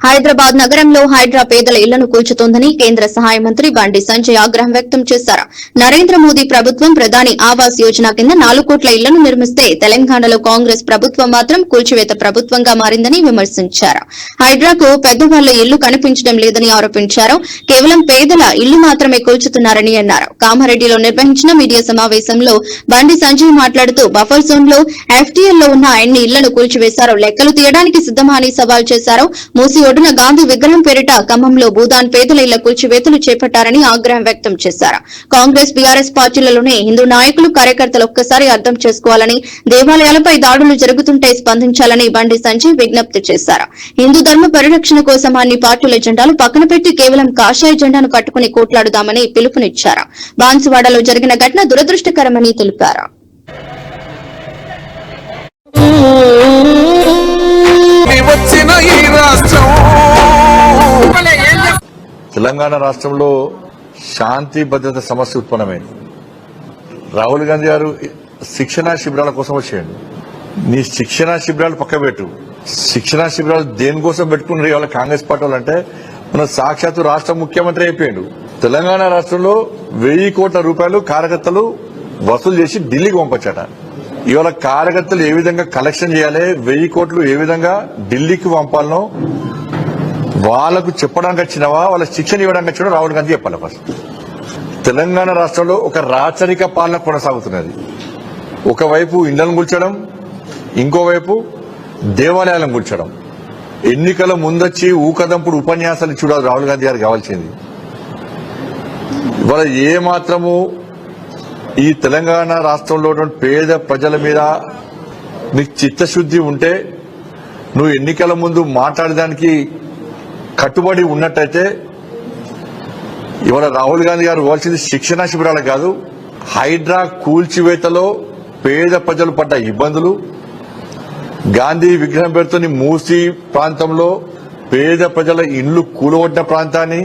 హైదరాబాద్ నగరంలో హైడ్రా పేదల ఇళ్లను కూల్చుతోందని కేంద్ర సహాయ మంత్రి బండి సంజయ్ ఆగ్రహం వ్యక్తం చేశారు. నరేంద్ర మోదీ ప్రభుత్వం ప్రధాని ఆవాస్ యోజన కింద 4 కోట్ల ఇళ్లను నిర్మిస్తే తెలంగాణలో కాంగ్రెస్ ప్రభుత్వం మాత్రం కూల్చివేత ప్రభుత్వంగా మారిందని విమర్శించారు. హైడ్రాకు పెద్దవాళ్ల ఇళ్లు కనిపించడం లేదని ఆరోపించారు. కేవలం పేదల ఇళ్లు మాత్రమే కూల్చుతున్నారని అన్నారు. కామారెడ్డిలో నిర్వహించిన మీడియా సమావేశంలో బండి సంజయ్ మాట్లాడుతూ బఫర్ జోన్ లో ఎఫ్టీఎల్ లో ఉన్న ఎన్ని ఇళ్లను కూల్చివేశారో లెక్కలు తీయడానికి సిద్దమా అని సవాల్ చేశారు. మూసి ఒడ్డున గాంధీ విగ్రహం పేరిట ఖమ్మంలో భూదాన్ పేదల ఇళ్ల కూల్చివేతలు చేపట్టారని ఆగ్రహం వ్యక్తం చేశారు. కాంగ్రెస్ బీఆర్ఎస్ పార్టీలలోనే హిందూ నాయకులు కార్యకర్తలు ఒక్కసారి అర్థం చేసుకోవాలని, దేవాలయాలపై దాడులు జరుగుతుంటే స్పందించాలని బండి సంజయ్ విజ్ఞప్తి చేశారు. హిందూ ధర్మ పరిరక్షణ కోసం అన్ని పార్టీల జెండాలు పక్కన పెట్టి కేవలం కాషాయ జెండాను కట్టుకుని కోట్లాడుదామని పిలుపునిచ్చారు. బాన్సువాడలో జరిగిన ఘటన దురదృష్టకరమని తెలిపారు. తెలంగాణ రాష్ట్రంలో శాంతి భద్రత సమస్య ఉత్పన్నమైంది. రాహుల్ గాంధీ గారు శిక్షణా శిబిరాల కోసం వచ్చేయండి. నీ శిక్షణా శిబిరాలు పక్కబెట్టు. శిక్షణా శిబిరాలు దేనికోసం పెట్టుకున్నారు ఇవాళ కాంగ్రెస్ పార్టీ వాళ్ళు అంటే మన సాక్షాత్తు రాష్ట్ర ముఖ్యమంత్రి అయిపోయాడు. తెలంగాణ రాష్ట్రంలో 1000 కోట్ల రూపాయలు కార్యకర్తలు వసూలు చేసి ఢిల్లీకి పంపొచ్చట. ఇవాళ కార్యకర్తలు ఏ విధంగా కలెక్షన్ చేయాలి, 1000 కోట్లు ఏ విధంగా ఢిల్లీకి పంపాలనో వాళ్లకు చెప్పడానికి వచ్చినవా, వాళ్ళ శిక్షణ ఇవ్వడానికి వచ్చినా రాహుల్ గాంధీ చెప్పాలి. ఫస్ట్ తెలంగాణ రాష్ట్రంలో ఒక రాచరిక పాలన కొనసాగుతున్నది. ఒకవైపు ఇళ్లను కూల్చడం, ఇంకోవైపు దేవాలయాలను కూల్చడం. ఎన్నికల ముందొచ్చి ఊకదంపుడు ఉపన్యాసాలు చూడాలి రాహుల్ గాంధీ గారికి కావాల్సింది. ఇవాళ ఏ మాత్రము ఈ తెలంగాణ రాష్ట్రంలో పేద ప్రజల మీద నీకు చిత్తశుద్ధి ఉంటే నువ్వు ఎన్నికల ముందు మాట్లాడడానికి కట్టుబడి ఉన్నట్టయితే ఇవాళ రాహుల్ గాంధీ గారు ఇవ్వాల్సింది శిక్షణా శిబిరాలు కాదు, హైడ్రా కూల్చివేతలో పేద ప్రజలు పడ్డ ఇబ్బందులు, గాంధీ విగ్రహం పేరుతోని మూసీ ప్రాంతంలో పేద ప్రజల ఇండ్లు కూలగొట్టిన ప్రాంతాన్ని,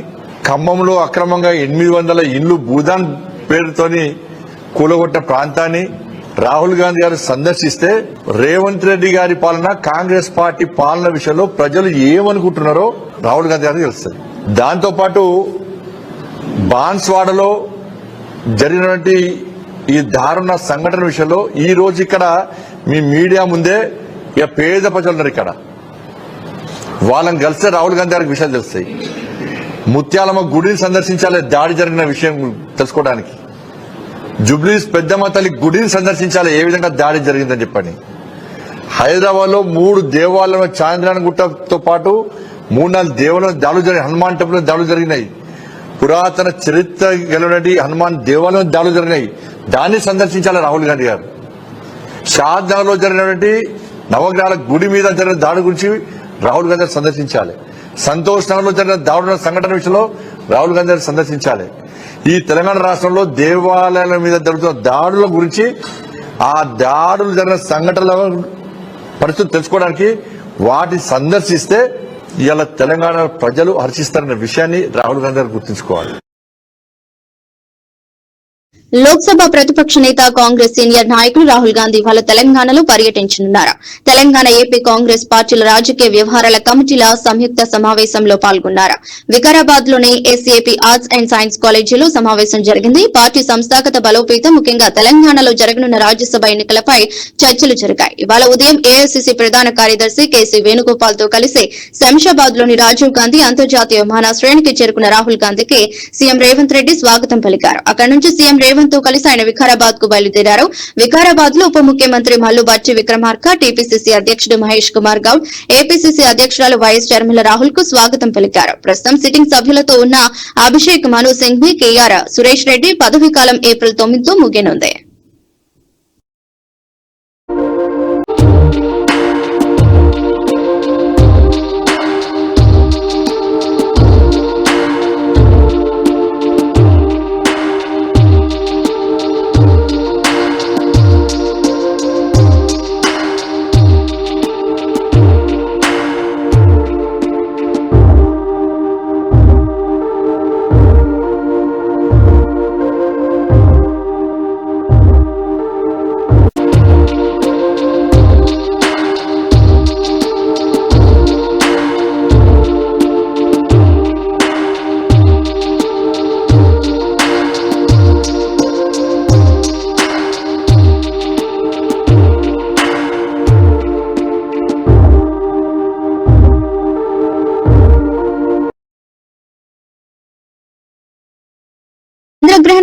ఖమ్మంలో అక్రమంగా 800 ఇండ్లు భూదాన్ పేరుతోని కూలగొట్టిన ప్రాంతాన్ని రాహుల్ గాంధీ గారు సందర్శిస్తే రేవంత్ రెడ్డి గారి పాలన, కాంగ్రెస్ పార్టీ పాలన విషయంలో ప్రజలు ఏమనుకుంటున్నారో రాహుల్ గాంధీ గారికి తెలుస్తుంది. దాంతోపాటు బాన్స్వాడలో జరిగినటువంటి ఈ దారుణ సంఘటన విషయంలో ఈ రోజు ఇక్కడ మీ మీడియా ముందే ఇక పేద ప్రజలు ఉన్నారు. ఇక్కడ వాళ్ళని కలిస్తే రాహుల్ గాంధీ గారికి విషయాలు తెలుస్తాయి. ముత్యాలమ్మ గుడిని సందర్శించాలి దాడి జరిగిన విషయం తెలుసుకోవడానికి. జుబ్లీస్ పెద్దమ్మ తల్లి గుడిని సందర్శించాలి ఏ విధంగా దాడి జరిగిందని చెప్పని. హైదరాబాద్ లో 3 దేవాలయాల చాంద్రాయణ గుట్టతో పాటు 3-4 దేవాలయాలు దాడులు జరిగినాయి. హనుమాన్ టెంపుల్ దాడులు జరిగినాయి. పురాతన చరిత్ర గెలవనటి హనుమాన్ దేవాలయం దాడులు జరిగినాయి. దాన్ని సందర్శించాలి రాహుల్ గాంధీ గారు. షాద్నగర్ లో జరిగినటువంటి నవగ్రహాల గుడి మీద జరిగిన దాడి గురించి రాహుల్ గాంధీ గారు సందర్శించాలి. సంతోష్ నగర్ లో జరిగిన దాడుల సంఘటన విషయంలో రాహుల్ గాంధీ గారు సందర్శించాలి. ఈ తెలంగాణ రాష్ట్రంలో దేవాలయాల మీద జరుగుతున్న దాడుల గురించి, ఆ దాడులు జరిగిన సంఘటనల పరిస్థితి తెలుసుకోవడానికి వాటిని సందర్శిస్తే ఇవాళ తెలంగాణ ప్రజలు హర్షిస్తారన్న విషయాన్ని రాహుల్ గాంధీ గారు గుర్తుంచుకోవాలి. లోక్సభ ప్రతిపక్ష నేత కాంగ్రెస్ సీనియర్ నాయకులు రాహుల్ గాంధీ ఇవాళ తెలంగాణలో పర్యటించనున్నారు. తెలంగాణ ఏపీ కాంగ్రెస్ పార్టీల రాజకీయ వ్యవహారాల కమిటీల సంయుక్త సమావేశంలో పాల్గొన్నారు. వికారాబాద్ లోని ఎస్ఏపీ ఆర్ట్స్ అండ్ సైన్స్ కాలేజీలో సమావేశం జరిగింది. పార్టీ సంస్థాగత బలోపేతం, ముఖ్యంగా తెలంగాణలో జరగనున్న రాజ్యసభ ఎన్నికలపై చర్చలు జరిగాయి. ఇవాళ ఉదయం ఏఐసీసీ ప్రధాన కార్యదర్శి కేసీ వేణుగోపాల్ తో కలిసి శంషాబాద్ లోని రాజీవ్ గాంధీ అంతర్జాతీయ విమానాశ్రయానికి చేరుకున్న రాహుల్ గాంధీకి సీఎం రేవంత్ రెడ్డి స్వాగతం పలికారు. అక్కడి నుంచి సీఎం రేవంత్ తో కలిసి ఆయన వికారాబాద్ కు బయలుదేరారు. వికారాబాద్ లో ఉప ముఖ్యమంత్రి మల్లు బట్టి విక్రమార్క, టీపీసీసీ అధ్యకుడు మహేష్ కుమార్ గౌడ్, ఏపీసీసీ అధ్యకురాలు వైఎస్ షర్మిల రాహుల్ కు స్వాగతం పలికారు. ప్రస్తుతం సిట్టింగ్ సభ్యులతో ఉన్న అభిషేక్ మను సింఘ్వి, కేఆర్ సురేష్ రెడ్డి పదవీకాలం ఏప్రిల్ 9తో ముగియనుంది.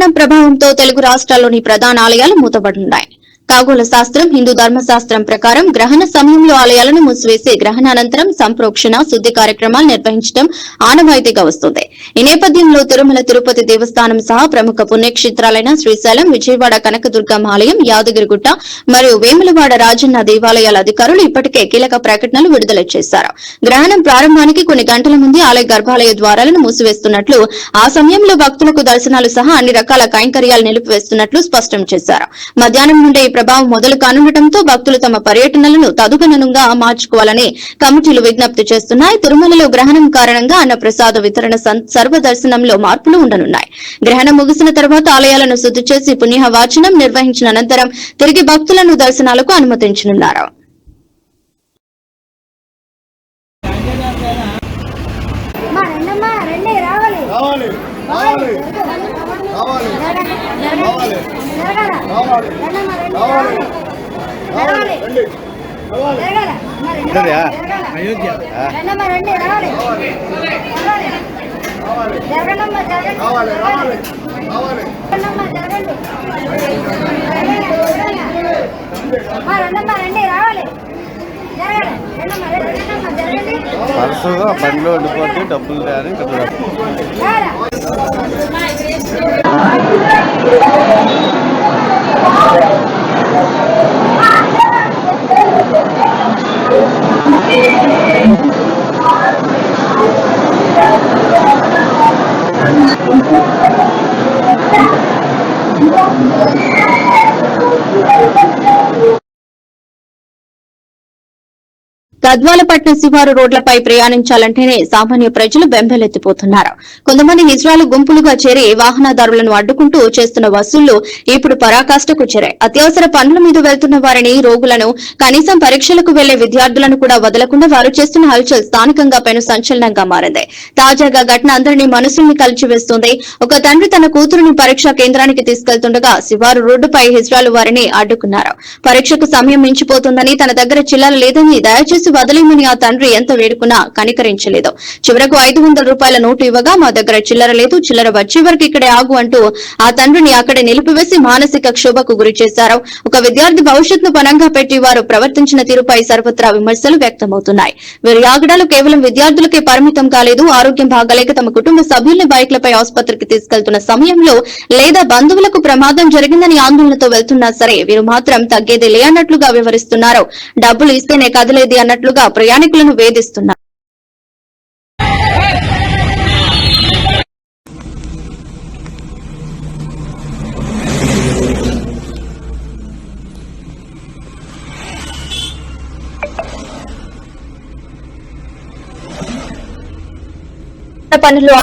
గ్రహణం ప్రభావంతో తెలుగు రాష్ట్రాల్లోని ప్రధాన ఆలయాలు మూతపడున్నాయి. ఖగోళ శాస్త్రం, హిందూ ధర్మశాస్త్రం ప్రకారం గ్రహణ సమయంలో ఆలయాలను మూసివేసి గ్రహణానంతరం సంప్రోక్షణ, శుద్ది కార్యక్రమాలు నిర్వహించడం ఆనవాయితీగా వస్తుంది. ఈ నేపథ్యంలో తిరుమల తిరుపతి దేవస్థానం సహా ప్రముఖ పుణ్యక్షేత్రాలైన శ్రీశైలం, విజయవాడ కనకదుర్గమ్మ ఆలయం, యాదగిరిగుట్ట మరియు వేములవాడ రాజన్న దేవాలయాల అధికారులు ఇప్పటికే కీలక ప్రకటనలు విడుదల చేశారు. గ్రహణం ప్రారంభానికి కొన్ని గంటల ముందే ఆలయ గర్భాలయ ద్వారాలను మూసివేస్తున్నట్లు, ఆ సమయంలో భక్తులకు దర్శనాలు సహా అన్ని రకాల కైంకర్యాలు నిలిపివేస్తున్నట్లు స్పష్టం చేశారు. మధ్యాహ్నం నుండే ప్రభావం మొదలు కానుండటంతో భక్తులు తమ పర్యటనలను తదుగణంగా మార్చుకోవాలని కమిటీలు విజ్ఞప్తి చేస్తున్నాయి. తిరుమలలో గ్రహణం కారణంగా అన్నప్రసాద వితరణ, సర్వదర్శనంలో మార్పులు ఉండనున్నాయి. గ్రహణం ముగిసిన తర్వాత ఆలయాలను శుద్ది చేసి పుణ్యవాచనం నిర్వహించిన అనంతరం తిరిగి భక్తులను దర్శనాలకు అనుమతించనున్నారు. పర్సుగా బండిలో ఉండిపోతే డబ్బులు కానీ గద్వాలపట్నం శివారు రోడ్లపై ప్రయాణించాలంటేనే సామాన్య ప్రజలు బెంబేలెత్తిపోతున్నారు. కొంతమంది హిజ్రాలు గుంపులుగా చేరి వాహనదారులను అడ్డుకుంటూ చేస్తున్న వసూళ్లు ఇప్పుడు పరాకాష్ఠకు చేరాయి. అత్యవసర పనుల మీద వెళ్తున్న వారిని, రోగులను, కనీసం పరీక్షలకు వెళ్లే విద్యార్థులను కూడా వదలకుండా వారు చేస్తున్న హల్చల్ స్థానికంగా పెను సంచలనంగా మారింది. తాజాగా ఘటన అందరినీ మనసుల్ని కలిచివేస్తుంది. ఒక తండ్రి తన కూతురుని పరీక్షా కేంద్రానికి తీసుకెళ్తుండగా శివారు రోడ్డుపై హిజ్రాలు వారిని అడ్డుకున్నారు. పరీక్షకు సమయం మించిపోతుందని, తన దగ్గర చిల్లర లేదని, దయచేసి వదిలేమని ఆ తండ్రి ఎంత వేడుకున్నా కనికరించలేదు. చివరకు 500 రూపాయల నోటు ఇవ్వగా, మా దగ్గర చిల్లర లేదు, చిల్లర వచ్చే వరకు ఇక్కడే ఆగు అంటూ ఆ తండ్రిని అక్కడే నిలిపివేసి మానసిక క్షోభకు గురి చేశారు. ఒక విద్యార్థి భవిష్యత్తును పణంగా పెట్టి వారు ప్రవర్తించిన తీరుపై సర్వత్రా విమర్శలు వ్యక్తమవుతున్నాయి. వీరి ఆగడాలు కేవలం విద్యార్థులకే పరిమితం కాలేదు. ఆరోగ్యం బాగాలేక తమ కుటుంబ సభ్యుల్ని బైక్లపై ఆసుపత్రికి తీసుకెళ్తున్న సమయంలో లేదా బంధువులకు ప్రమాదం జరిగిందని ఆందోళనతో వెళ్తున్నా సరే వీరు మాత్రం తగ్గేది లే అన్నట్లుగా వివరిస్తున్నారు. డబ్బులు ఇస్తేనే కదిలేది అన్నట్లుగా ప్రయాణికులను వేధిస్తున్నారు. పనులు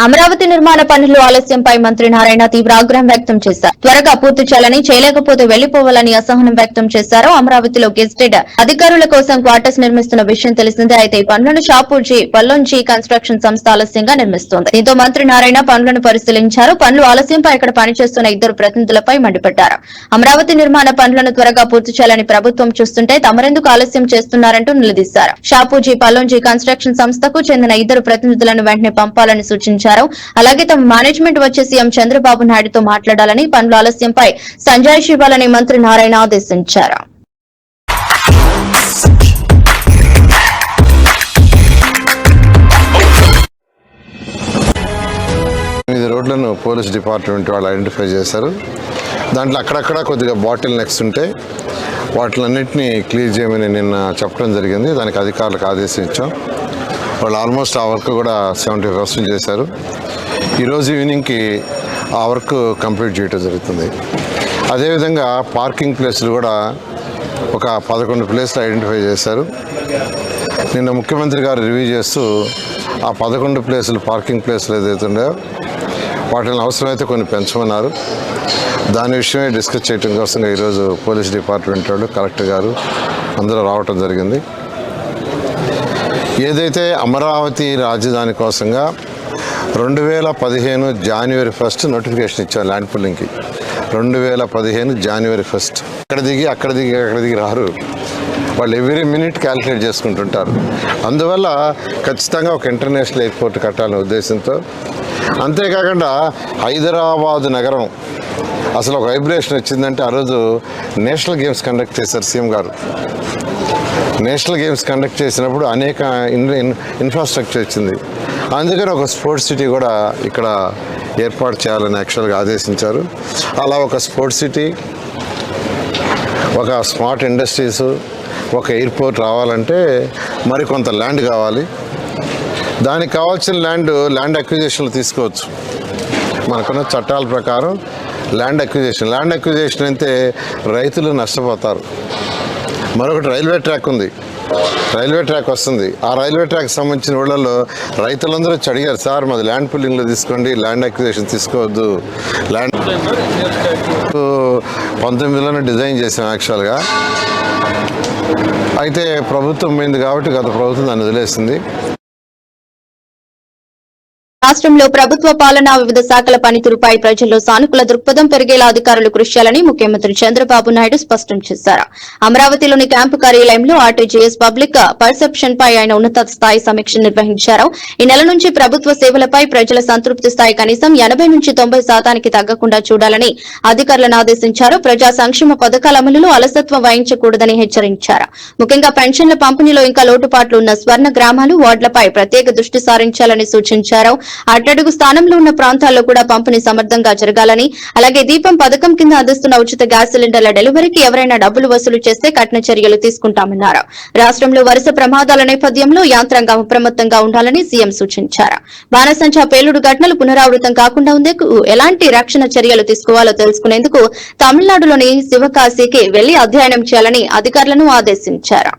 అమరావతి నిర్మాణ పనులు ఆలస్యంపై మంత్రి నారాయణ తీవ్ర ఆగ్రహం వ్యక్తం చేశారు. త్వరగా పూర్తి చేయాలని, చేయలేకపోతే వెళ్లిపోవాలని అసహనం వ్యక్తం చేశారు. అమరావతిలో గెజిటెడ్ అధికారుల కోసం క్వార్టర్స్ నిర్మిస్తున్న విషయం తెలిసిందే. అయితే ఈ పనులను షాపూర్జీ పల్లోంజీ కన్స్ట్రక్షన్ సంస్థ ఆలస్యంగా నిర్మిస్తోంది. దీంతో మంత్రి నారాయణ పనులను పరిశీలించారు. పనులు ఆలస్యంపై ఇక్కడ పనిచేస్తున్న 2 ప్రతినిధులపై మండిపడ్డారు. అమరావతి నిర్మాణ పనులను త్వరగా పూర్తి చేయాలని ప్రభుత్వం చూస్తుంటే తమరెందుకు ఆలస్యం చేస్తున్నారంటూ నిలదీశారు. షాపూర్జీ పల్లోంజీ కన్స్ట్రక్షన్ సంస్థకు చెందిన 2 ప్రతినిధులను వెంటనే పంపాలని సూచించారు. అలాగే తమ మేనేజ్మెంట్ వచ్చే సీఎం చంద్రబాబు నాయుడుతో మాట్లాడాలని, పనుల ఆలస్యంపై సంజాయిషి ఇవ్వాలని మంత్రి నారాయణ ఆదేశించారు. రోడ్లను పోలీస్ డిపార్ట్మెంట్ వాళ్ళు ఐడెంటిఫై చేశారు. దాంట్లో అక్కడక్కడ కొద్దిగా బాటిల్ నెక్స్ ఉంటే వాటిలన్నింటినీ క్లియర్ చేయమని నిన్న చెప్పడం జరిగింది. దానికి అధికారులకు ఆదేశించాం. వాళ్ళు ఆల్మోస్ట్ ఆ వర్క్ కూడా 70% చేశారు. ఈరోజు ఈవినింగ్కి ఆ వర్క్ కంప్లీట్ చేయడం జరుగుతుంది. అదేవిధంగా పార్కింగ్ ప్లేసులు కూడా ఒక 11 ప్లేస్లు ఐడెంటిఫై చేశారు. నిన్న ముఖ్యమంత్రి గారు రివ్యూ చేస్తూ ఆ 11 ప్లేసులు పార్కింగ్ ప్లేసులు ఏదైతే ఉన్నాయో వాటిని అవసరమైతే కొన్ని పెంచమన్నారు. దాని విషయమే డిస్కస్ చేయడం కోసం ఈరోజు పోలీస్ డిపార్ట్మెంట్ వాళ్ళు, కలెక్టర్ గారు అందరూ రావటం జరిగింది. ఏదైతే అమరావతి రాజధాని కోసంగా 2015 జనవరి 1 నోటిఫికేషన్ ఇచ్చారు ల్యాండ్ పుల్లింగ్కి. 2015 జనవరి 1 అక్కడ దిగి రారు. వాళ్ళు ఎవ్రీ మినిట్ క్యాలిక్యులేట్ చేసుకుంటుంటారు. అందువల్ల ఖచ్చితంగా ఒక ఇంటర్నేషనల్ ఎయిర్పోర్ట్ కట్టాలనే ఉద్దేశంతో, అంతేకాకుండా హైదరాబాదు నగరం అసలు ఒక వైబ్రేషన్ వచ్చిందంటే ఆ రోజు నేషనల్ గేమ్స్ కండక్ట్ చేశారు సీఎం గారు. నేషనల్ గేమ్స్ కండక్ట్ చేసినప్పుడు అనేక ఇన్ఫ్రాస్ట్రక్చర్ వచ్చింది. అందుకని ఒక స్పోర్ట్స్ సిటీ కూడా ఇక్కడ ఏర్పాటు చేయాలని యాక్చువల్గా ఆదేశించారు. అలా ఒక స్పోర్ట్స్ సిటీ, ఒక స్మార్ట్ ఇండస్ట్రీస్, ఒక ఎయిర్పోర్ట్ రావాలంటే మరికొంత ల్యాండ్ కావాలి. దానికి కావాల్సిన ల్యాండ్ అక్విజిషన్లు తీసుకోవచ్చు. మనకున్న చట్టాల ప్రకారం ల్యాండ్ అక్విజిషన్ అయితే రైతులు నష్టపోతారు. మరొకటి రైల్వే ట్రాక్ ఉంది, రైల్వే ట్రాక్ వస్తుంది. ఆ రైల్వే ట్రాక్ సంబంధించిన ఊళ్ళలో రైతులందరూ వచ్చి అడిగారు, సార్ మాది ల్యాండ్ పుల్లింగ్లో తీసుకోండి, ల్యాండ్ అక్విజిషన్ తీసుకోవద్దు. ల్యాండ్ 19లోనే డిజైన్ చేసాం యాక్చువల్గా. అయితే ప్రభుత్వం పోయింది కాబట్టి గత ప్రభుత్వం దాన్ని వదిలేసింది. రాష్ట్రంలో ప్రభుత్వ పాలన వివిధ శాఖల పనితీరుపై ప్రజల్లో సానుకూల దృక్పథం పెరిగేలా అధికారులు కృషి చేయాలని ముఖ్యమంత్రి చంద్రబాబు నాయుడు స్పష్టం చేశారు. అమరావతిలోని క్యాంపు కార్యాలయంలో ఆర్టీజీఎస్ పబ్లిక్ పర్సెప్షన్ పై ఆయన ఉన్నత స్థాయి సమీక్ష నిర్వహించారు. ఈ నెల నుంచి ప్రభుత్వ సేవలపై ప్రజల సంతృప్తి స్థాయి కనీసం 80 నుంచి 90% తగ్గకుండా చూడాలని అధికారులను ఆదేశించారు. ప్రజా సంక్షేమ పథకాల అమలులో అలసత్వం వహించకూడదని హెచ్చరించారు. ముఖ్యంగా పెన్షన్ల పంపిణీలో ఇంకా లోటుపాట్లు ఉన్న స్వర్ణ గ్రామాలు, వార్డులపై ప్రత్యేక దృష్టి సారించాలని సూచించారు. అట్టడుగు స్థానంలో ఉన్న ప్రాంతాల్లో కూడా పంపిణీ సమర్థంగా జరగాలని, అలాగే దీపం పథకం కింద అందిస్తున్న ఉచిత గ్యాస్ సిలిండర్ల డెలివరీకి ఎవరైనా డబ్బులు వసూలు చేస్తే కఠిన చర్యలు తీసుకుంటామన్నారు. రాష్ట్రంలో వరుస ప్రమాదాల నేపథ్యంలో యాంత్రాంగం అప్రమత్తంగా ఉండాలని సీఎం సూచించారు. బాణసంచా పేలుడు ఘటనలు పునరావృతం కాకుండా ఉండేందుకు ఎలాంటి రక్షణ చర్యలు తీసుకోవాలో తెలుసుకునేందుకు తమిళనాడులోని శివకాశీకి వెళ్లి అధ్యయనం చేయాలని అధికారులను ఆదేశించారు.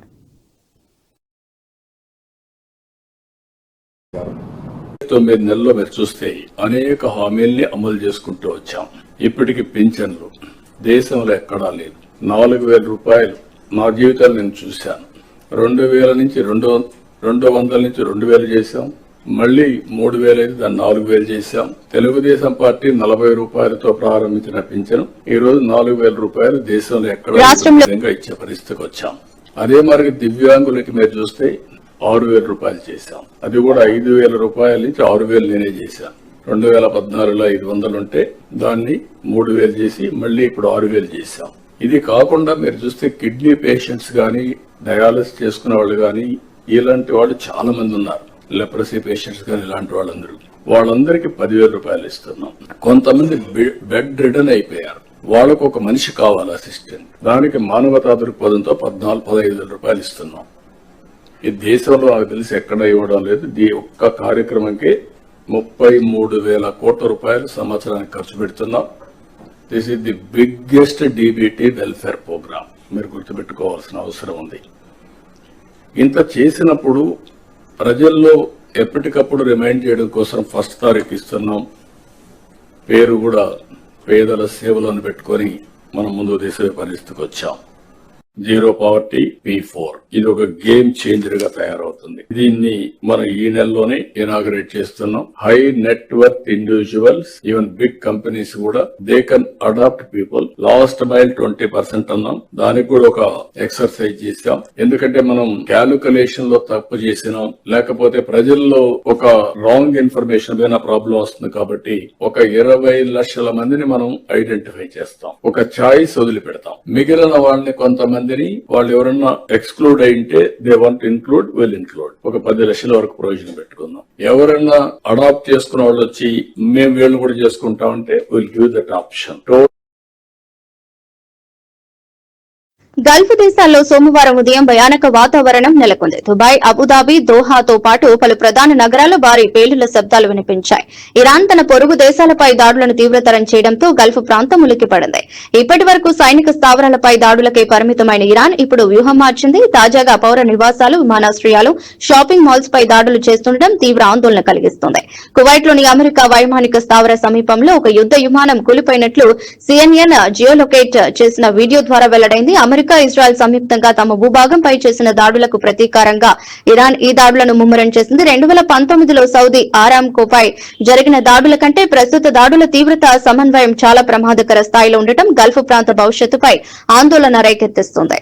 9 నెలల్లో మీరు చూస్తే అనేక హామీల్ని అమలు చేసుకుంటూ వచ్చాం. ఇప్పటికి పింఛన్లు దేశంలో ఎక్కడా లేదు. 4,000 రూపాయలు నా జీవితాలు నేను చూశాను. 2,000 నుంచి 200 నుంచి 2,000 చేశాం. మళ్లీ 3,000 అయితే దాన్ని 4,000 చేశాం. తెలుగుదేశం పార్టీ 40 రూపాయలతో ప్రారంభించిన పింఛను ఈ రోజు 4,000 రూపాయలు దేశంలో ఎక్కడా ఇచ్చే పరిస్థితికి వచ్చాం. అదే మరి దివ్యాంగులకి మీరు చూస్తే 6,000 రూపాయలు చేశాం. అది కూడా 5,000 రూపాయల నుంచి 6,000 నేనే చేశాను. 2014లో 500 ఉంటే దాన్ని 3,000 చేసి మళ్లీ ఇప్పుడు 6,000 చేశాం. ఇది కాకుండా మీరు చూస్తే కిడ్నీ పేషెంట్స్ గాని, డయాలసిస్ చేసుకునే వాళ్ళు గాని, ఇలాంటి వాళ్ళు చాలా మంది ఉన్నారు. లెప్రసీ పేషెంట్స్ గాని, ఇలాంటి వాళ్ళందరికీ 10,000 రూపాయలు ఇస్తున్నాం. కొంతమంది బెడ్ రిడన్ అయిపోయారు. వాళ్ళకు ఒక మనిషి కావాలి అసిస్టెంట్. దానికి మానవతా దృక్పథంతో 15,000 రూపాయలు ఇస్తున్నాం. ఈ దేశంలో నాకు తెలిసి ఎక్కడ ఇవ్వడం లేదు. ఈ ఒక్క కార్యక్రమంకి 33,000 కోట్ల రూపాయలు సంవత్సరానికి ఖర్చు పెడుతున్నాం. This is the biggest DBT welfare programme. మీరు గుర్తుపెట్టుకోవాల్సిన అవసరం ఉంది. ఇంత చేసినప్పుడు ప్రజల్లో ఎప్పటికప్పుడు రిమైండ్ చేయడం కోసం 1 తారీఖు ఇస్తున్నాం. పేరు కూడా పేదల సేవలను పెట్టుకొని మనం ముందు తీసే పరిస్థితికి వచ్చాం. జీరో పావర్టీ P4 ఇది ఒక గేమ్ చేంజర్ గా తయారవుతుంది. దీన్ని మనం ఈ నెలలోనే ఇనాగరేట్ చేస్తున్నాం. High net worth individuals, even big companies కూడా they can adopt people. Last mile 20% అన్నాం. దానికి కూడా ఒక ఎక్సర్సైజ్ చేశాం. ఎందుకంటే మనం క్యాలిక్యులేషన్ లో తప్పు చేసినాం, లేకపోతే ప్రజల్లో ఒక రాంగ్ ఇన్ఫర్మేషన్ పైన ప్రాబ్లం వస్తుంది. కాబట్టి ఒక 20 లక్షల మందిని మనం ఐడెంటిఫై చేస్తాం. ఒక చాయిస్ వదిలిపెడతాం. మిగిలిన వాళ్ళని కొంతమంది వాళ్ళు ఎవరన్నా ఎక్స్క్లూడ్ అయింటే they want include, will include. ఒక 10 లక్షల వరకు ప్రయోజనం పెట్టుకుందాం. ఎవరన్నా అడాప్ట్ చేసుకున్న వాళ్ళు వచ్చి మేము వీళ్ళు కూడా చేసుకుంటామంటే will give that option. Gulf దేశాల్లో సోమవారం ఉదయం భయానక వాతావరణం నెలకొంది. దుబాయ్, అబుదాబి, దోహాతో పాటు పలు ప్రధాన నగరాల్లో భారీ పేలుళ్ల శబ్దాలు వినిపించాయి. ఇరాన్ తన పొరుగు దేశాలపై దాడులను తీవ్రతరం చేయడంతో గల్ఫ్ ప్రాంతం ఉలిక్కిపడింది. ఇప్పటి వరకు సైనిక స్థావరాలపై దాడులకే పరిమితమైన ఇరాన్ ఇప్పుడు వ్యూహం మార్చింది. తాజాగా పౌర నివాసాలు, విమానాశ్రయాలు, షాపింగ్ మాల్స్ పై దాడులు చేస్తుండటం తీవ్ర ఆందోళన కలిగిస్తోంది. కువైట్లోని అమెరికా వైమానిక స్థావర సమీపంలో ఒక యుద్ద విమానం కూలిపోయినట్లు CNN జియోలొకేట్ చేసిన వీడియో ద్వారా వెల్లడైంది. అమెరికా, ఇజ్రాయెల్ సంయుక్తంగా తమ భూభాగంపై చేసిన దాడులకు ప్రతీకారంగా ఇరాన్ ఈ దాడులను ముమ్మరం చేసింది. 2019లో సౌదీ ఆరామ్కోపై జరిగిన దాడుల కంటే ప్రస్తుత దాడుల తీవ్రత, సమన్వయం చాలా ప్రమాదకర స్థాయిలో ఉండటం గల్ఫ్ ప్రాంత భవిష్యత్తుపై ఆందోళన రేకెత్తిస్తుంది.